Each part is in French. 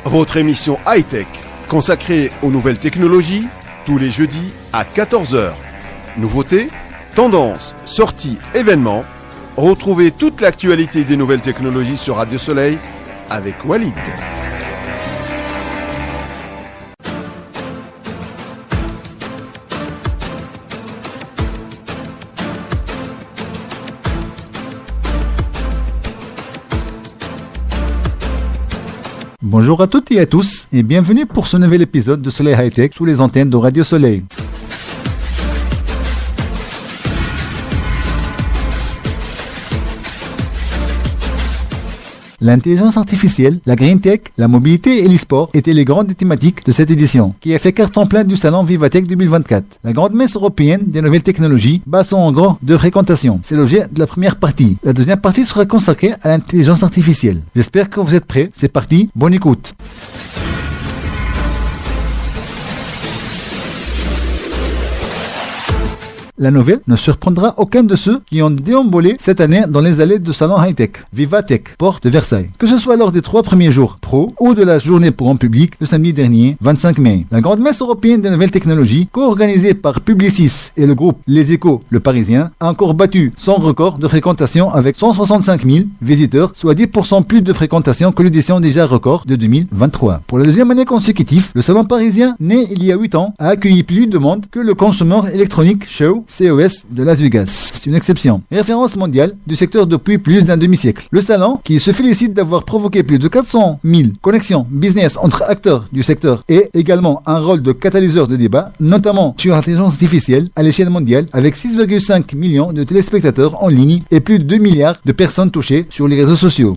votre émission high-tech, consacrée aux nouvelles technologies, tous les jeudis à 14h. Nouveautés, tendances, sorties, événements. Retrouvez toute l'actualité des nouvelles technologies sur Radio Soleil avec Walid. Bonjour à toutes et à tous et bienvenue pour ce nouvel épisode de Soleil High Tech sous les antennes de Radio Soleil. L'intelligence artificielle, la green tech, la mobilité et l'e-sport étaient les grandes thématiques de cette édition, qui a fait carton plein du salon Vivatech 2024. La grande messe européenne des nouvelles technologies bat son record de fréquentation. C'est l'objet de la première partie. La deuxième partie sera consacrée à l'intelligence artificielle. J'espère que vous êtes prêts. C'est parti, bonne écoute. La nouvelle ne surprendra aucun de ceux qui ont déambulé cette année dans les allées du salon high-tech, Vivatech, porte de Versailles. Que ce soit lors des 3 premiers jours pro ou de la journée pour grand public le samedi dernier, 25 mai. La grande messe européenne des nouvelles technologies, co-organisée par Publicis et le groupe Les Échos, le Parisien, a encore battu son record de fréquentation avec 165 000 visiteurs, soit 10% plus de fréquentation que l'édition déjà record de 2023. Pour la deuxième année consécutive, le salon parisien, né il y a 8 ans, a accueilli plus de monde que le Consumer Electronic Show CES de Las Vegas. C'est une exception. Référence mondiale du secteur depuis plus d'un demi-siècle. Le salon, qui se félicite d'avoir provoqué plus de 400 000 connexions business entre acteurs du secteur, est également un rôle de catalyseur de débat, notamment sur l'intelligence artificielle à l'échelle mondiale, avec 6,5 millions de téléspectateurs en ligne et plus de 2 milliards de personnes touchées sur les réseaux sociaux.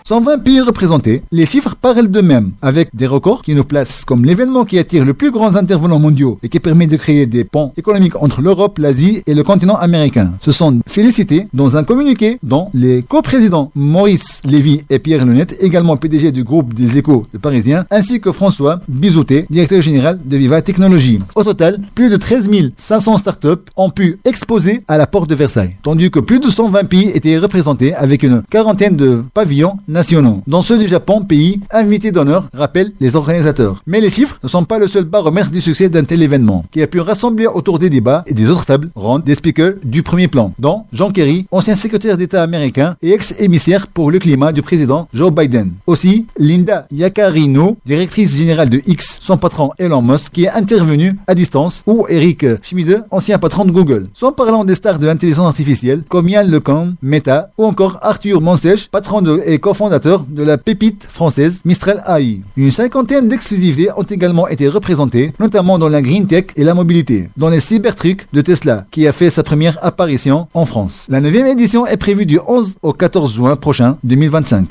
Sans 120 pays représentés, les chiffres parlent d'eux-mêmes, avec des records qui nous placent comme l'événement qui attire le plus grands intervenants mondiaux et qui permet de créer des ponts économiques entre l'Europe, l'Asie et le continent américain. Se sont félicités dans un communiqué dont les coprésidents Maurice Lévy et Pierre Lunette, également PDG du groupe des Échos de Parisien, ainsi que François Bizouté, directeur général de Viva Technologies. Au total, plus de 13 500 startups ont pu exposer à la porte de Versailles, tandis que plus de 120 pays étaient représentés avec une quarantaine de pavillons nationaux, dont ceux du Japon, pays invité d'honneur, rappellent les organisateurs. Mais les chiffres ne sont pas le seul baromètre du succès d'un tel événement, qui a pu rassembler autour des débats et des autres tables rondes des speakers du premier plan, dont John Kerry, ancien secrétaire d'État américain et ex-émissaire pour le climat du président Joe Biden. Aussi, Linda Yaccarino, directrice générale de X, son patron Elon Musk, qui est intervenu à distance, ou Eric Schmidt, ancien patron de Google. Sans parlant des stars de l'intelligence artificielle, comme Yann LeCun, Meta, ou encore Arthur Monsèche, patron et cofondateur de la pépite française Mistral AI. Une cinquantaine d'exclusivités ont également été représentées, notamment dans la green tech et la mobilité, dans les cybertrucks de Tesla, qui a fait sa première apparition en France. La 9e édition est prévue du 11 au 14 juin prochain 2025.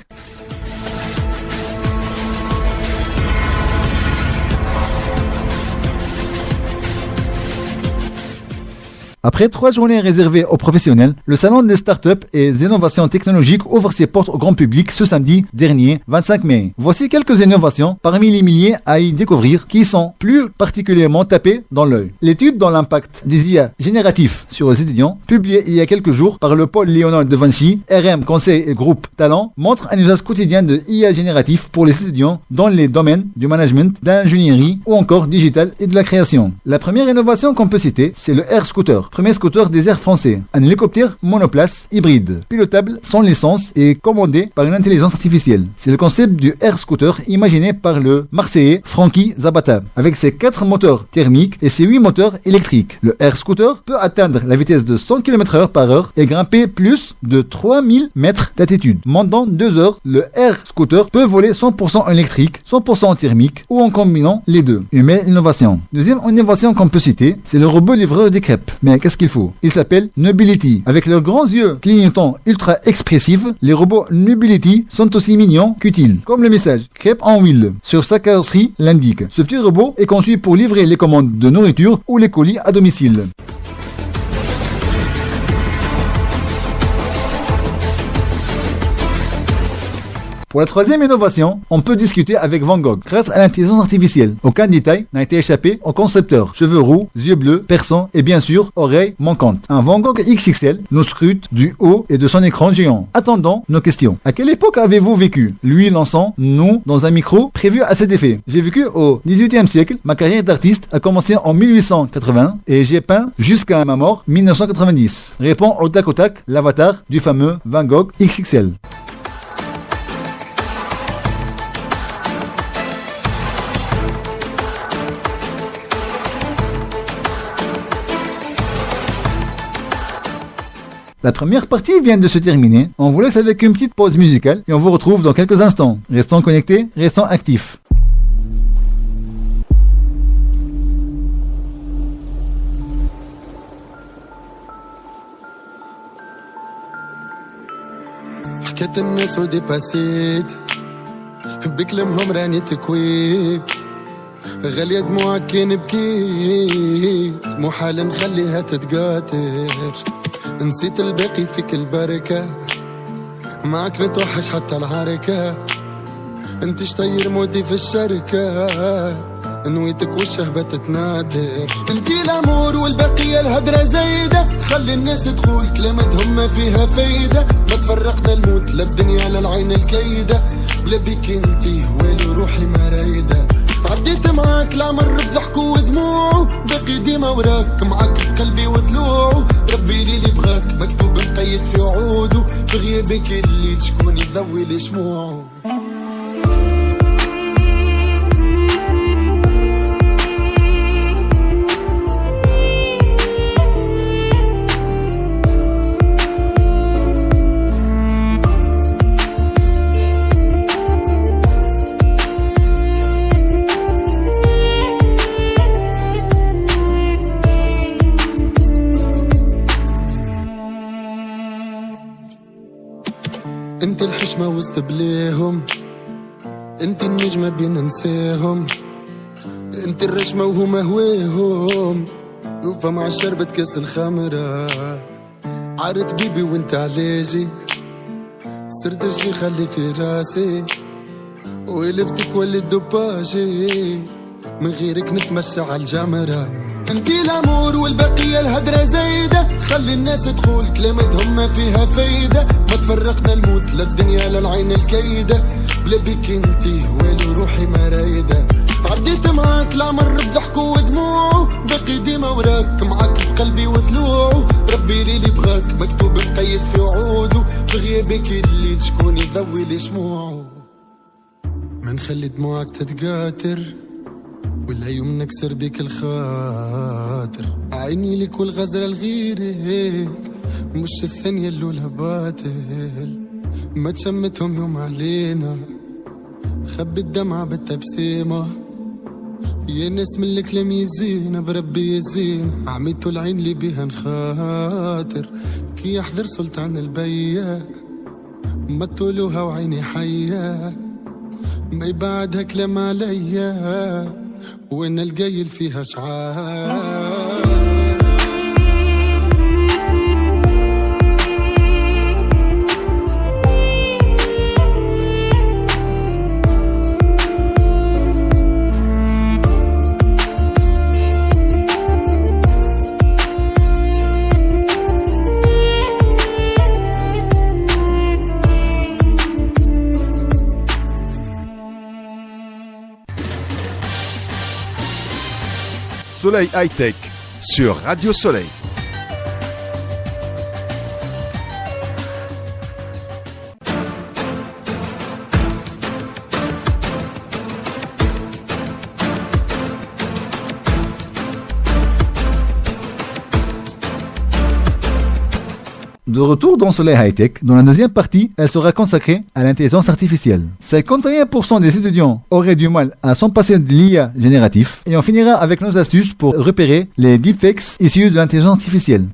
Après 3 journées réservées aux professionnels, le salon des startups et des innovations technologiques ouvre ses portes au grand public ce samedi dernier, 25 mai. Voici quelques innovations parmi les milliers à y découvrir qui sont plus particulièrement tapées dans l'œil. L'étude dans l'impact des IA génératifs sur les étudiants, publiée il y a quelques jours par le pôle Léonard de Vinci, RM Conseil et Groupe Talent, montre un usage quotidien de IA génératif pour les étudiants dans les domaines du management, d'ingénierie ou encore digital et de la création. La première innovation qu'on peut citer, c'est le Air Scooter. Premier scooter des airs français, un hélicoptère monoplace hybride, pilotable sans licence et commandé par une intelligence artificielle. C'est le concept du Air Scooter imaginé par le Marseillais Frankie Zabata, avec ses 4 moteurs thermiques et ses 8 moteurs électriques. Le Air Scooter peut atteindre la vitesse de 100 km/h par heure et grimper plus de 3000 mètres d'altitude. Pendant 2 heures, le Air Scooter peut voler 100% électrique, 100% thermique ou en combinant les deux. Une belle innovation. Deuxième innovation qu'on peut citer, c'est le robot livreur des crêpes. Mais qu'est-ce qu'il faut? Il s'appelle Nubility. Avec leurs grands yeux clignotants ultra expressifs, les robots Nubility sont aussi mignons qu'utiles. Comme le message crêpes en huile sur sa carrosserie l'indique. Ce petit robot est conçu pour livrer les commandes de nourriture ou les colis à domicile. Pour la troisième innovation, on peut discuter avec Van Gogh grâce à l'intelligence artificielle. Aucun détail n'a été échappé au concepteur. Cheveux roux, yeux bleus, perçants et bien sûr, oreilles manquantes. Un Van Gogh XXL nous scrute du haut et de son écran géant. Attendons nos questions. À quelle époque avez-vous vécu? Lui lançant, nous, dans un micro prévu à cet effet. J'ai vécu au XVIIIe siècle. Ma carrière d'artiste a commencé en 1880 et j'ai peint jusqu'à ma mort 1990. Répond au tac l'avatar du fameux Van Gogh XXL. La première partie vient de se terminer. On vous laisse avec une petite pause musicale et on vous retrouve dans quelques instants. Restons connectés, restons actifs. حكيت الناس وديباسيت بكلمهم راني تكويت غالية دموعك كي بكيت محال نخليها تتقاتر نسيت الباقي فيك البركة معك نتوحش حتى العركة انت شطير موتي في الشركة نويتك والشهبة تتنادر انتي الامور والبقية الهدرة زايدة خلي الناس تقول كلمتهم ما فيها فايدة ما تفرقنا الموت للدنيا للعين الكيدة بلا بيك انتي ويلو روحي ما رايدة عديت معاك العمر بضحك ودموع باقي ديما وراك معاك في قلبي وضلوع ربي لي بغاك مكتوب مقيد في عوده في غيابك الليل شكون يضوي لي شموعه انت الحشمة وسط بليهم انت النجمة بين ننساهم انت الرشمة وهما هواهم يوفى مع شربة كاس الخمرة عارت بيبي وانت علاجي صرت الشي خلي في راسي ولفتك ولد دباجي من غيرك نتمشى على الجمرة انتي الامور والبقية الهدرة زايدة خلي الناس تقول كلمتهم ما فيها فايدة ما تفرقنا الموت للدنيا للعين الكيدة بلا بيك انتي ويلو روحي ما رايدة عديت معاك العمر بضحك ودموع باقي ديما وراك معاك في قلبي وضلوع ربي لي بغاك مكتوب مقيد في وعوده في غيابك الليل شكون يضوي لي شموعه ما نخلي دموعك تتقاتر ولا يوم نكسر بيك الخاطر عيني لك والغزرة لغيرك مش الثانية اللولها باطل ما تشمتهم يوم علينا خبي الدمعة بالتبسيمة يا ناس من الكلام يزينا بربي يزينا عميتو العين اللي بيها نخاطر كي يحضر سلطان البيا ما تولوها وعيني حية ما يبعدها كلام عليا وين القايل فيها شعار Soleil High-Tech sur Radio Soleil. De retour dans Soleil High-Tech, dans la deuxième partie, elle sera consacrée à l'intelligence artificielle. 51% des étudiants auraient du mal à s'en passer de l'IA génératif et on finira avec nos astuces pour repérer les deepfakes issus de l'intelligence artificielle.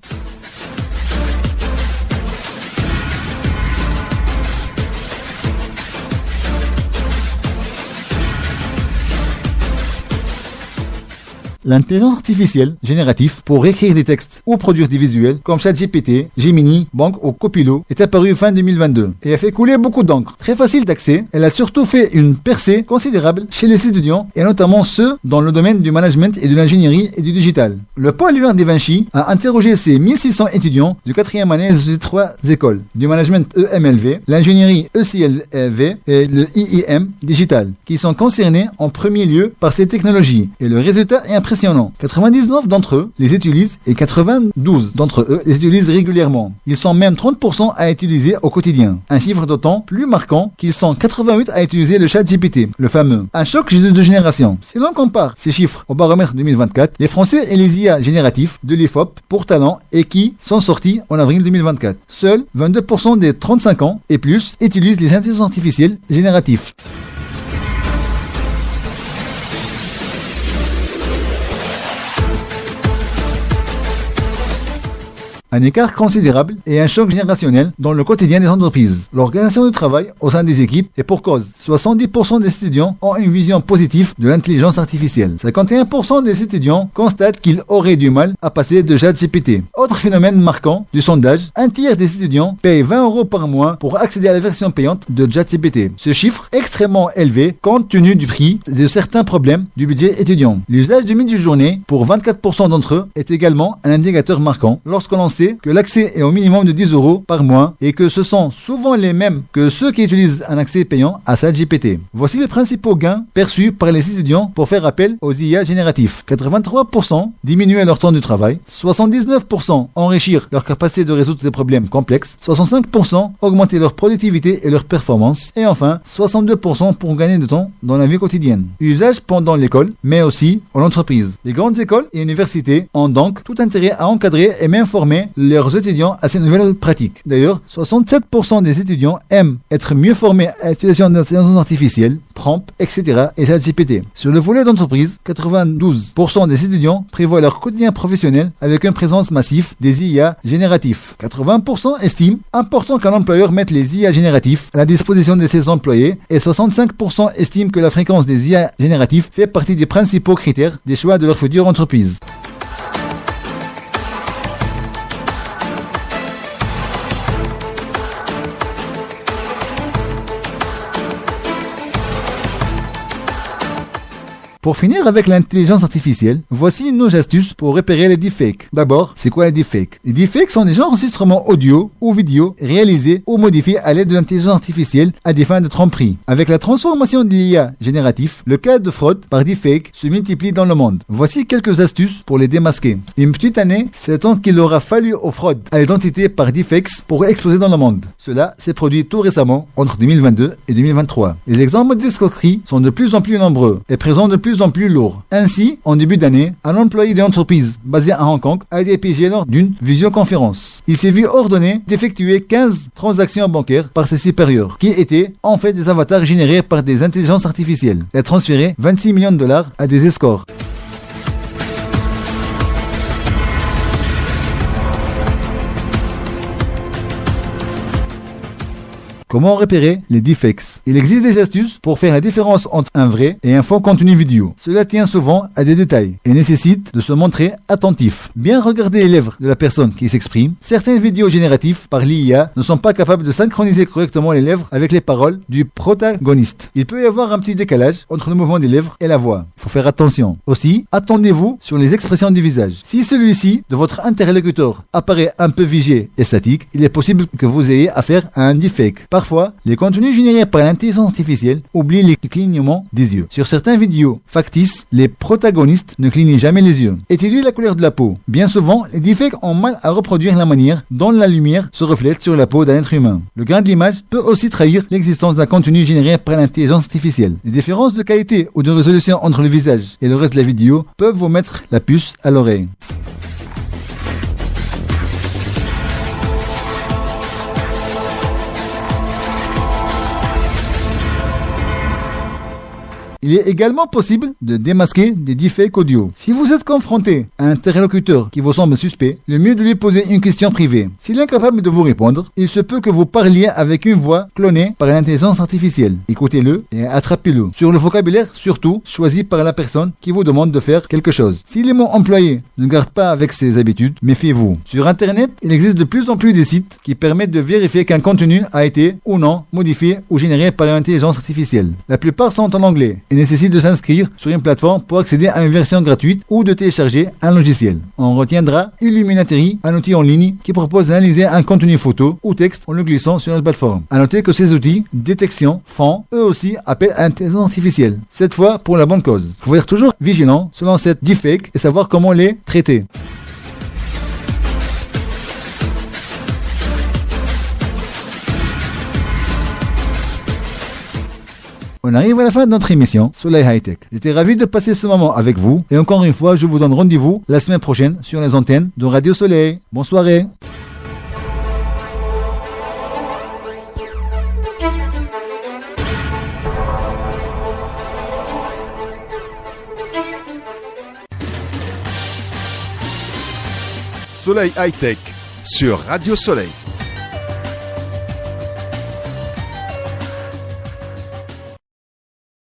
l'intelligence artificielle générative pour écrire des textes ou produire des visuels comme ChatGPT, Gemini, Bank ou Copilot est apparue fin 2022 et a fait couler beaucoup d'encre. Très facile d'accès, elle a surtout fait une percée considérable chez les étudiants et notamment ceux dans le domaine du management et de l'ingénierie et du digital. Le pôle Léonard de Vinci a interrogé ses 1600 étudiants du 4e année des 3 écoles, du management EMLV, l'ingénierie ECLV et le IIM digital, qui sont concernés en premier lieu par ces technologies. Et le résultat est impressionnant. 99 d'entre eux les utilisent et 92 d'entre eux les utilisent régulièrement. Ils sont même 30% à utiliser au quotidien. Un chiffre d'autant plus marquant qu'ils sont 88 à utiliser le chat GPT, le fameux. Un choc de génération. Si l'on compare ces chiffres au baromètre 2024, les Français et les IA génératifs de l'IFOP pour talent et qui sont sortis en avril 2024. Seuls 22% des 35 ans et plus utilisent les intelligences artificielles génératives. Un écart considérable et un choc générationnel dans le quotidien des entreprises. L'organisation du travail au sein des équipes est pour cause. 70% des étudiants ont une vision positive de l'intelligence artificielle. 51% des étudiants constatent qu'ils auraient du mal à passer de ChatGPT. Autre phénomène marquant du sondage, un tiers des étudiants payent 20 € par mois pour accéder à la version payante de ChatGPT. Ce chiffre extrêmement élevé compte tenu du prix de certains problèmes du budget étudiant. L'usage du midi-journée pour 24% d'entre eux est également un indicateur marquant lorsque l'on sait que l'accès est au minimum de 10 € par mois et que ce sont souvent les mêmes que ceux qui utilisent un accès payant à ChatGPT. Voici les principaux gains perçus par les étudiants pour faire appel aux IA génératifs. 83% diminuer leur temps de travail, 79% enrichir leur capacité de résoudre des problèmes complexes, 65% augmenter leur productivité et leur performance et enfin 62% pour gagner de temps dans la vie quotidienne. Usage pendant l'école mais aussi en entreprise. Les grandes écoles et universités ont donc tout intérêt à encadrer et même former leurs étudiants à ces nouvelles pratiques. D'ailleurs, 67% des étudiants aiment être mieux formés à l'utilisation d'intelligence artificielle, prompt, etc. et ChatGPT. Sur le volet d'entreprise, 92% des étudiants prévoient leur quotidien professionnel avec une présence massive des IA génératifs. 80% estiment important qu'un employeur mette les IA génératifs à la disposition de ses employés et 65% estiment que la fréquence des IA génératifs fait partie des principaux critères des choix de leur future entreprise. Pour finir avec l'intelligence artificielle, voici nos astuces pour repérer les deepfakes. D'abord, c'est quoi les deepfakes? Les deepfakes sont des enregistrements audio ou vidéo réalisés ou modifiés à l'aide de l'intelligence artificielle à des fins de tromperie. Avec la transformation de l'IA génératif, le cas de fraude par deepfake se multiplie dans le monde. Voici quelques astuces pour les démasquer. Une petite année, c'est le temps qu'il aura fallu aux fraudes à l'identité par deepfakes pour exploser dans le monde. Cela s'est produit tout récemment entre 2022 et 2023. Les exemples d'escroquerie sont de plus en plus nombreux et présents de plus en plus lourds. Ainsi, en début d'année, un employé d'une entreprise basée à Hong Kong a été piégé lors d'une visioconférence. Il s'est vu ordonner d'effectuer 15 transactions bancaires par ses supérieurs, qui étaient en fait des avatars générés par des intelligences artificielles, et transféré 26 millions de dollars à des escorts. Comment repérer les deepfakes? Il existe des astuces pour faire la différence entre un vrai et un faux contenu vidéo. Cela tient souvent à des détails et nécessite de se montrer attentif. Bien regarder les lèvres de la personne qui s'exprime. Certaines vidéos génératives par l'IA ne sont pas capables de synchroniser correctement les lèvres avec les paroles du protagoniste. Il peut y avoir un petit décalage entre le mouvement des lèvres et la voix. Il faut faire attention. Aussi, attendez-vous sur les expressions du visage. Si celui-ci de votre interlocuteur apparaît un peu figé et statique, il est possible que vous ayez affaire à un deepfake. Parfois, les contenus générés par l'intelligence artificielle oublient les clignements des yeux. Sur certaines vidéos factices, les protagonistes ne clignent jamais les yeux. Étudiez la couleur de la peau. Bien souvent, les deepfakes ont mal à reproduire la manière dont la lumière se reflète sur la peau d'un être humain. Le grain de l'image peut aussi trahir l'existence d'un contenu généré par l'intelligence artificielle. Les différences de qualité ou de résolution entre le visage et le reste de la vidéo peuvent vous mettre la puce à l'oreille. Il est également possible de démasquer des deepfakes audio. Si vous êtes confronté à un interlocuteur qui vous semble suspect, le mieux est de lui poser une question privée. S'il est incapable de vous répondre, il se peut que vous parliez avec une voix clonée par l'intelligence artificielle. Écoutez-le et attrapez-le. Sur le vocabulaire, surtout, choisi par la personne qui vous demande de faire quelque chose. Si les mots employés ne gardent pas avec ses habitudes, méfiez-vous. Sur Internet, il existe de plus en plus des sites qui permettent de vérifier qu'un contenu a été ou non modifié ou généré par l'intelligence artificielle. La plupart sont en anglais et nécessitent de s'inscrire sur une plateforme pour accéder à une version gratuite ou de télécharger un logiciel. On retiendra Illuminatory, un outil en ligne qui propose d'analyser un contenu photo ou texte en le glissant sur une plateforme. À noter que ces outils détection font eux aussi appel à l'intelligence artificielle, cette fois pour la bonne cause. Il faut être toujours vigilant selon cette deepfake et savoir comment les traiter. On arrive à la fin de notre émission Soleil High Tech. J'étais ravi de passer ce moment avec vous et encore une fois, je vous donne rendez-vous la semaine prochaine sur les antennes de Radio Soleil. Bonne soirée. Soleil High Tech sur Radio Soleil.